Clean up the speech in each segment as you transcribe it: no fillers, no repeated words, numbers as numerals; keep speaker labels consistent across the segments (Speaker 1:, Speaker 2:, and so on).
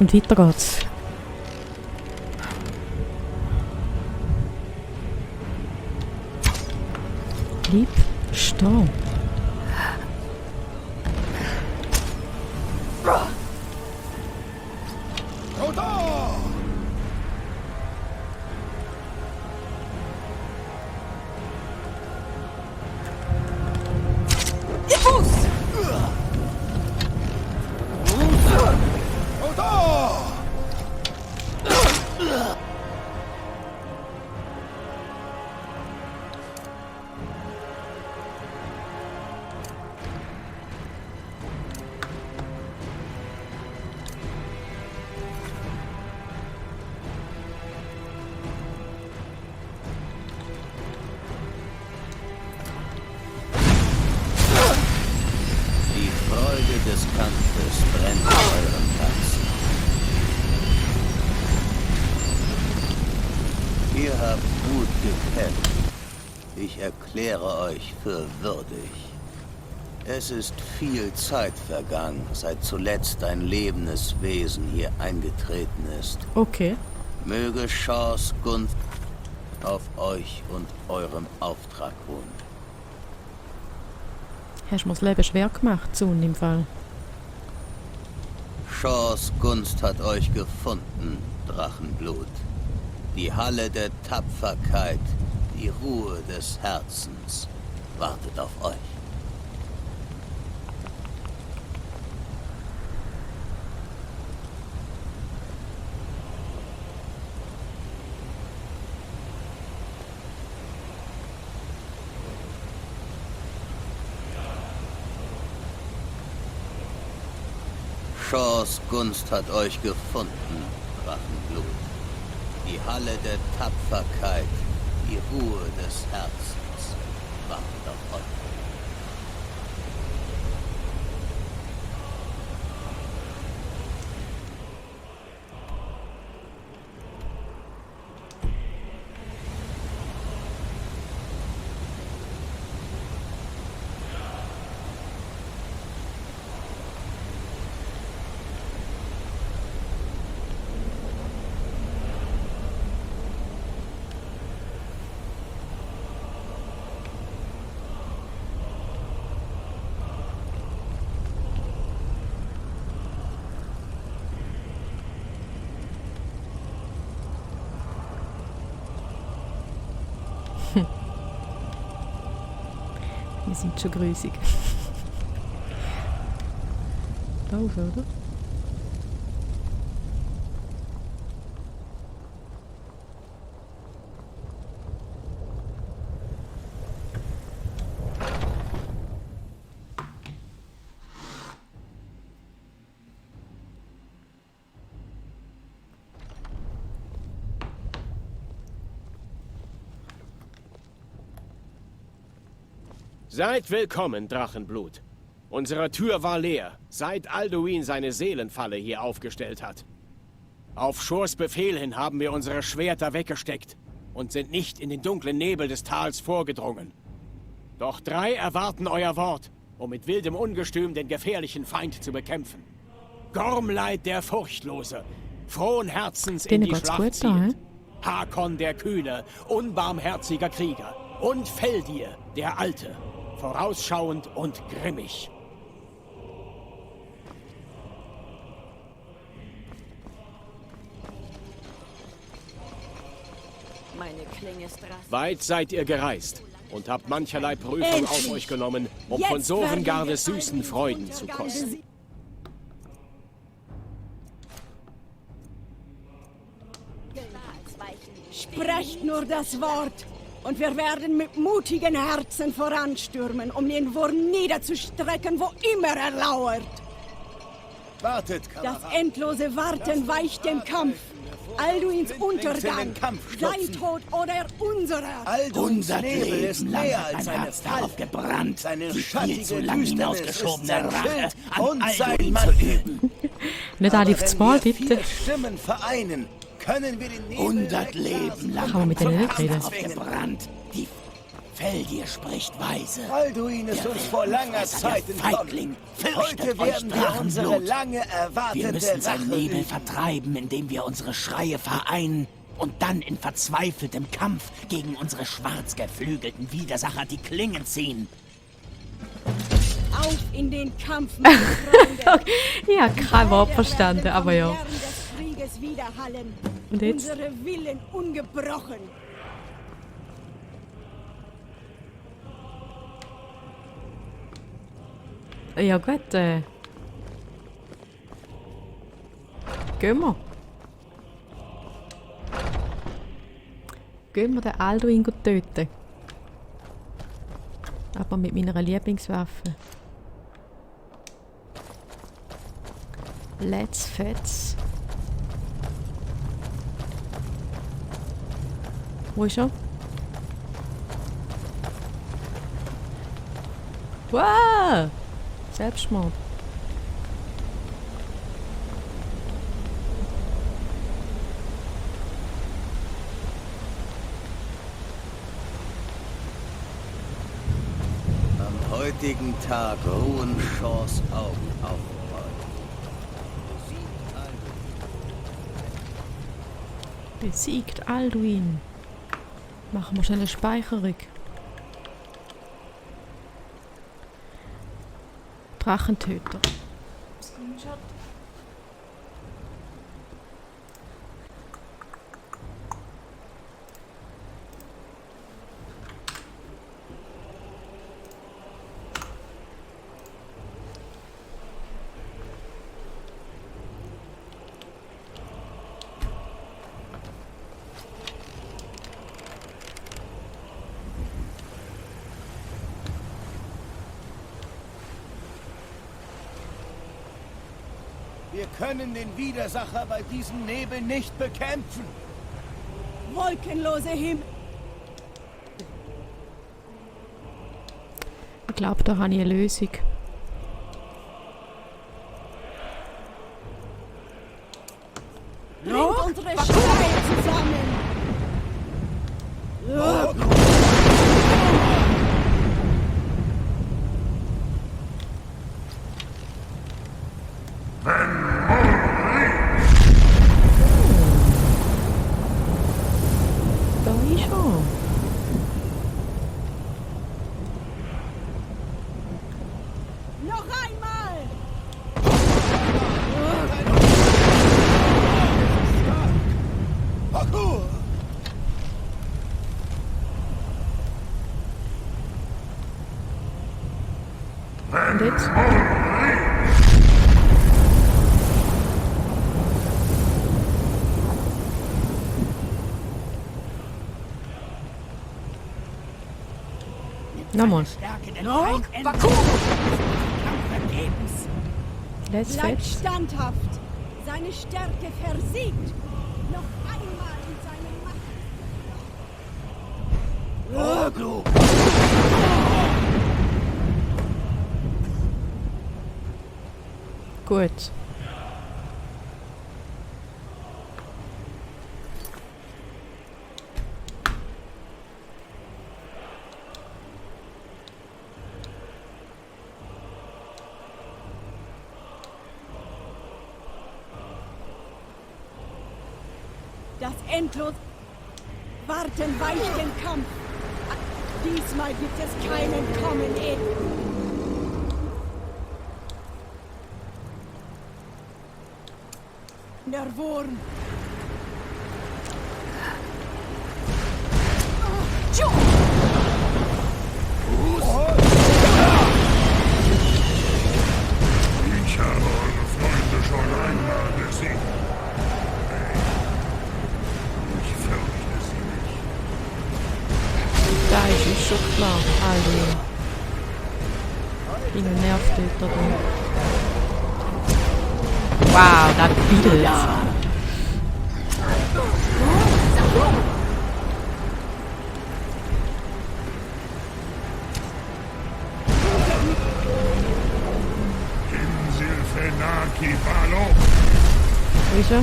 Speaker 1: Und weiter geht's. Bleib stehen.
Speaker 2: Des Kampfes brennt in eurem Herzen. Ihr habt gut gekämpft. Ich erkläre euch für würdig. Es ist viel Zeit vergangen, seit zuletzt ein lebendes Wesen hier eingetreten ist.
Speaker 1: Okay.
Speaker 2: Möge Shors Gunst auf euch und eurem Auftrag ruhen.
Speaker 1: Hast du mir das Leben schwer gemacht, Sohn, im Fall.
Speaker 2: Shors Gunst hat euch gefunden, Drachenblut. Die Halle der Tapferkeit, die Ruhe des Herzens, wartet auf euch. Shors Gunst hat euch gefunden, Drachenblut. Die Halle der Tapferkeit, die Ruhe des Herzens, wartet auf euch.
Speaker 1: Die sind schon grusig. Doof, oder?
Speaker 3: Seid willkommen, Drachenblut. Unsere Tür war leer, seit Alduin seine Seelenfalle hier aufgestellt hat. Auf Shors Befehl hin haben wir unsere Schwerter weggesteckt und sind nicht in den dunklen Nebel des Tals vorgedrungen. Doch 3 erwarten euer Wort, um mit wildem Ungestüm den gefährlichen Feind zu bekämpfen. Gormleid der Furchtlose, frohen Herzens in die Schlacht zieht. Hakon der Kühne, unbarmherziger Krieger. Und Feldir, der Alte, vorausschauend und grimmig.
Speaker 4: Meine Klinge ist rasant.
Speaker 3: Weit seid ihr gereist und habt mancherlei Prüfung auf euch genommen, um von Sovengardes süßen Freuden zu kosten.
Speaker 5: Sprecht nur das Wort, und wir werden mit mutigen Herzen voranstürmen, um den Wurm niederzustrecken, wo immer er lauert.
Speaker 2: Wartet,
Speaker 5: Das endlose Warten weicht dem Kampf. Alduins Untergang, sei tot oder unserer.
Speaker 2: Unser Leben ist mehr als eine
Speaker 6: darauf gebrannt,
Speaker 2: seine
Speaker 6: die viel zu lang
Speaker 2: Düsternis
Speaker 6: hinausgeschobene
Speaker 2: ist sein
Speaker 6: Rache
Speaker 2: Schild
Speaker 6: an
Speaker 2: und sein
Speaker 6: Alduin
Speaker 2: Mantel.
Speaker 6: zu üben.
Speaker 1: Nicht alle aufs Mal,
Speaker 2: Wenn wir
Speaker 1: bitte.
Speaker 2: 4 Stimmen vereinen, können wir den Nebel
Speaker 6: 100 Leben lang
Speaker 1: Kann man mit denen nicht
Speaker 6: vom
Speaker 1: reden?
Speaker 6: Kampf aufgebrannt, die Feldir spricht weise.
Speaker 2: Alduin ist uns vor langer Zeit
Speaker 6: Feigling,
Speaker 2: entkommen. Heute
Speaker 6: fürchtet euch
Speaker 2: werden wir unsere
Speaker 6: Drachenblut.
Speaker 2: lange
Speaker 6: Wir
Speaker 2: erwartete
Speaker 6: müssen sein
Speaker 2: Rache
Speaker 6: Nebel
Speaker 2: üben.
Speaker 6: vertreiben, indem wir unsere Schreie vereinen und dann in verzweifeltem Kampf gegen unsere schwarz geflügelten Widersacher die Klingen ziehen.
Speaker 5: Auf in den Kampf, meine Freunde!
Speaker 1: Ja, kein Wort verstanden, aber ja.
Speaker 5: Lärm des Krieges widerhallen.
Speaker 1: Und jetzt?
Speaker 5: Unsere Willen ungebrochen.
Speaker 1: Ja gut, gehen wir. Gehen wir den Alduin töten. Aber mit meiner Lieblingswaffe. Let's fetz. Wo ist er? Wow! Selbstmord.
Speaker 2: Am heutigen Tag ruhen Shaws Augen auf euch.
Speaker 1: Besiegt Alduin. Machen wir schnell eine Speicherung. Drachentöter.
Speaker 2: Wir können den Widersacher bei diesem Nebel nicht bekämpfen.
Speaker 5: Wolkenlose Himmel.
Speaker 1: Ich glaube, da habe ich eine Lösung.
Speaker 5: Bringt unsere Schreie zusammen.
Speaker 1: Da ist er.
Speaker 5: Noch einmal.
Speaker 2: Parkour!
Speaker 1: Und jetzt? Nochmal.
Speaker 6: Stärke den Feind ändern. Kampf vergebens.
Speaker 1: Let's
Speaker 5: Bleibt
Speaker 1: fetch.
Speaker 5: standhaft. Seine Stärke versiegt. Noch einmal in seine Macht.
Speaker 2: Orglu!
Speaker 1: Gut.
Speaker 5: Das endlos Warten weicht den Kampf. Diesmal gibt es kein Entkommen, Ed. Der Wurm.
Speaker 7: Ich habe eure Freunde schon einmal besiegt. Ich fürchte sie nicht.
Speaker 1: Da ist es schon klar. Alduin. Wie ein Nervtöter drin. Wow, das Bild.
Speaker 7: Insil Fenaki Balo.
Speaker 1: Wo ist er?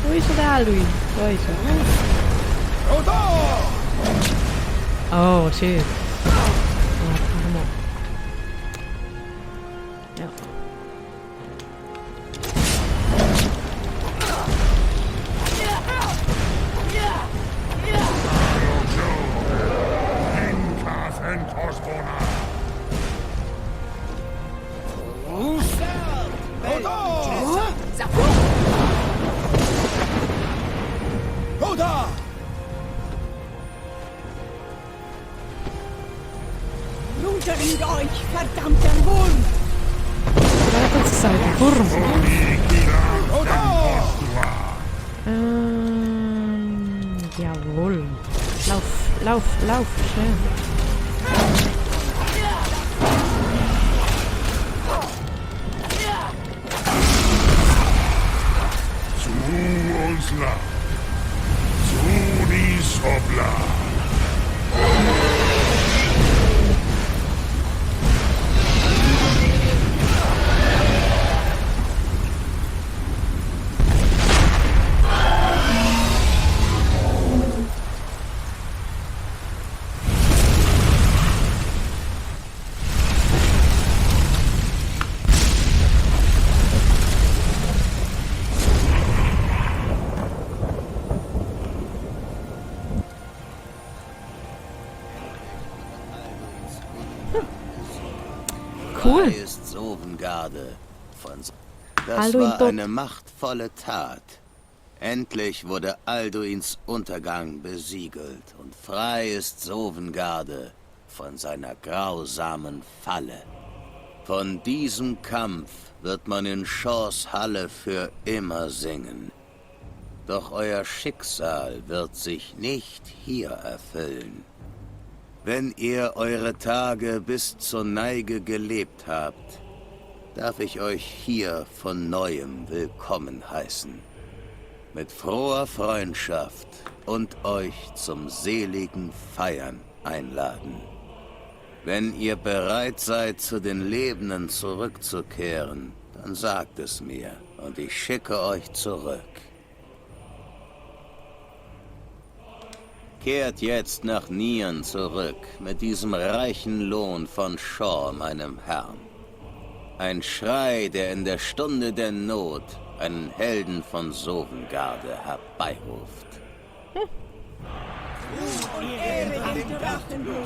Speaker 1: Wo ist er, der Alduin? Da ist er.
Speaker 2: Odor!
Speaker 1: Oh, shit. Warte mal. Ja.
Speaker 7: Inca Fentosbona.
Speaker 5: Runter mit euch, verdammter Wurm!
Speaker 1: Weiter zur Seite. Wurm.
Speaker 7: Nikila Fentostua.
Speaker 1: Jawohl. Lauf, schnell.
Speaker 7: Zuosla. Zunisobla.
Speaker 1: Cool.
Speaker 2: Frei ist Sovengarde von... Das
Speaker 1: Alduin
Speaker 2: war
Speaker 1: tot.
Speaker 2: eine machtvolle Tat. Endlich wurde Alduins Untergang besiegelt und frei ist Sovengarde von seiner grausamen Falle. Von diesem Kampf wird man in Shaws Halle für immer singen. Doch euer Schicksal wird sich nicht hier erfüllen. Wenn ihr eure Tage bis zur Neige gelebt habt, darf ich euch hier von Neuem willkommen heißen. Mit froher Freundschaft und euch zum seligen Feiern einladen. Wenn ihr bereit seid, zu den Lebenden zurückzukehren, dann sagt es mir und ich schicke euch zurück. Kehrt jetzt nach Nieren zurück mit diesem reichen Lohn von Shaw, meinem Herrn. Ein Schrei, der in der Stunde der Not einen Helden von Sovengarde herbeiruft.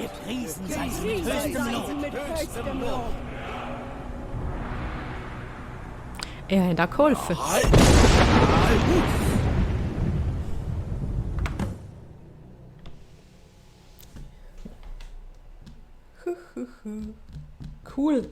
Speaker 6: Gepriesen sei sie mit höchstem Lob.
Speaker 1: Er hat da geholfen. Cool.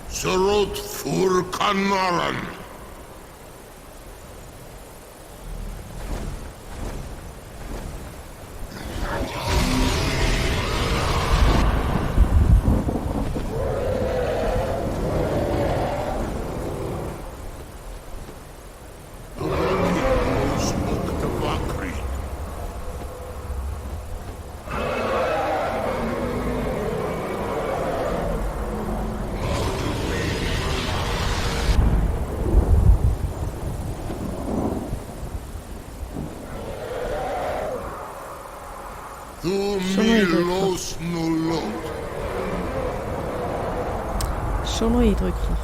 Speaker 7: Surut Furkanaran. Milos Nullot.
Speaker 1: Schon noch eindrücklich.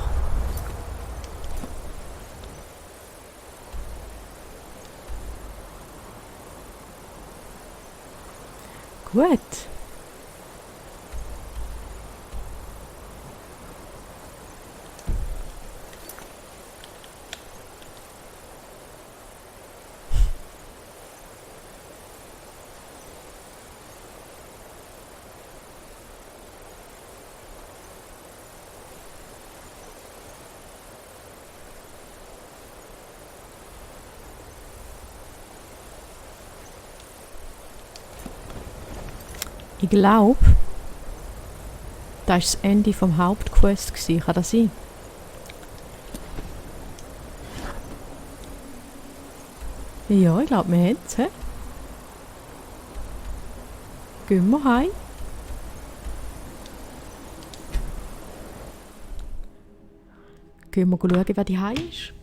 Speaker 1: Gut. Ich glaube, das war das Ende vom Hauptquest. Kann das sein? Ja, ich glaube, wir haben es. Gehen wir heim. Gehen wir schauen, wer die heim ist.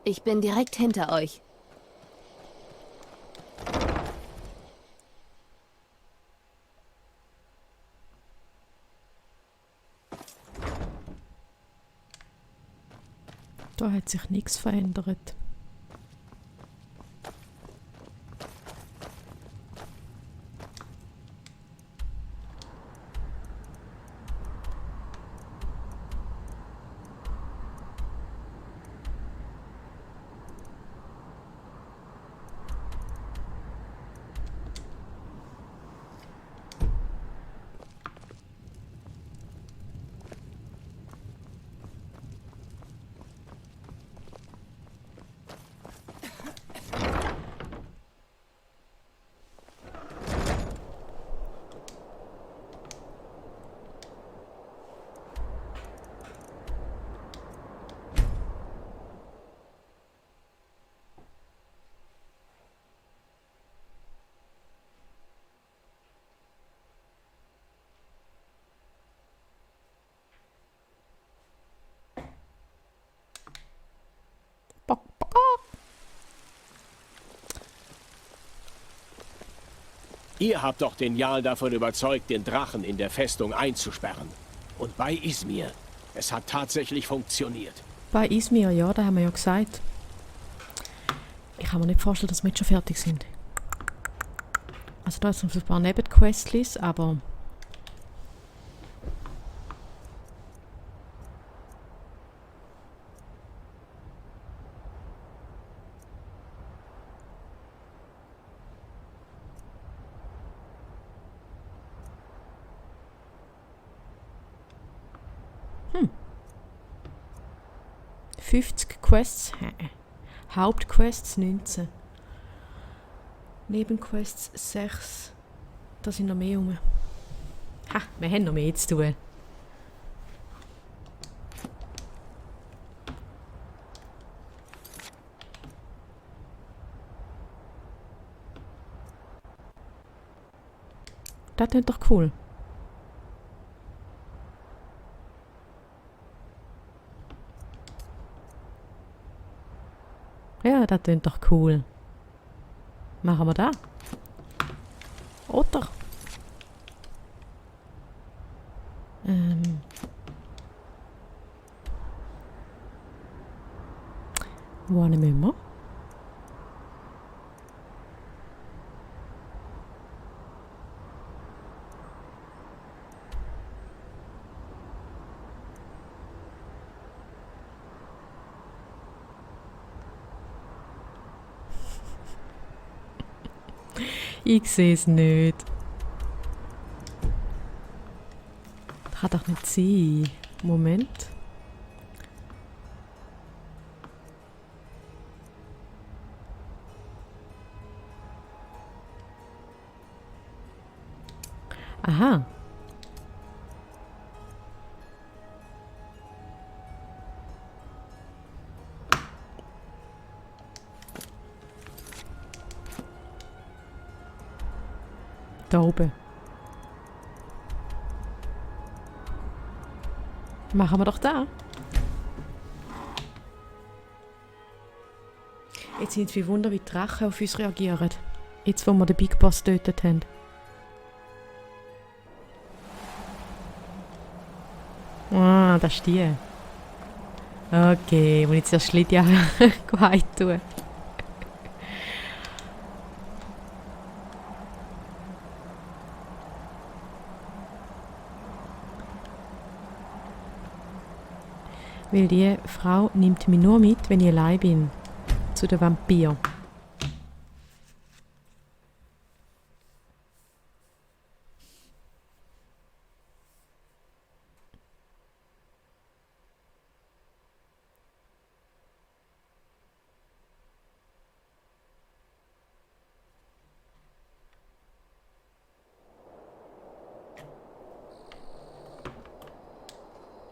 Speaker 8: Ich bin direkt hinter euch.
Speaker 1: Da hat sich nichts verändert. Bock, bock.
Speaker 3: Ihr habt doch den Jarl davon überzeugt, den Drachen in der Festung einzusperren. Und bei Izmir, es hat tatsächlich funktioniert.
Speaker 1: Bei Izmir, ja, da haben wir ja gesagt. Ich kann mir nicht vorstellen, dass wir jetzt schon fertig sind. Also da sind noch ein paar Nebenquestlis, aber... Hm. 50 Quests. Hauptquests 19. Nebenquests 6. Da sind noch mehr rum. Ha, wir haben noch mehr zu tun. Das ist doch cool. Ja, das klingt doch cool. Machen wir das? Oder? Wohin müssen wir? Ich sehe es nicht. Das kann doch nicht sein. Moment. Aha. Da oben. Machen wir doch da. Jetzt sind wir Wunder, wie die Drachen auf uns reagieren. Jetzt, wo wir den Big Boss getötet haben. Ah, das ist die. Okay, muss ich zuerst Lydia Gewalt tun. Weil die Frau nimmt mich nur mit, wenn ich allein bin. Zu den Vampir.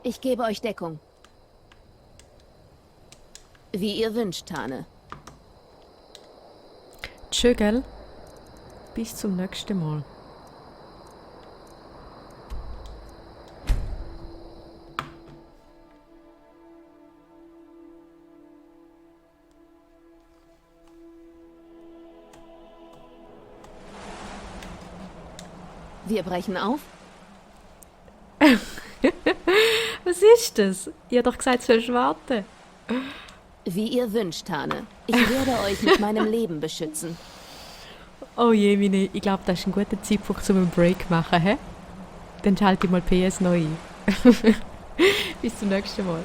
Speaker 8: Ich gebe euch Deckung. Wie ihr wünscht, Tane.
Speaker 1: Tschö, gell? Bis zum nächsten Mal.
Speaker 8: Wir brechen auf?
Speaker 1: Was ist das? Ihr habt doch gesagt, du sollst warten.
Speaker 8: Wie ihr wünscht, Tane. Ich werde euch mit meinem Leben beschützen.
Speaker 1: Oh je, Mine, ich glaube, das ist ein guter Zeitpunkt, um einen Break zu machen, hä? Dann schalte ich mal PS neu ein. Bis zum nächsten Mal.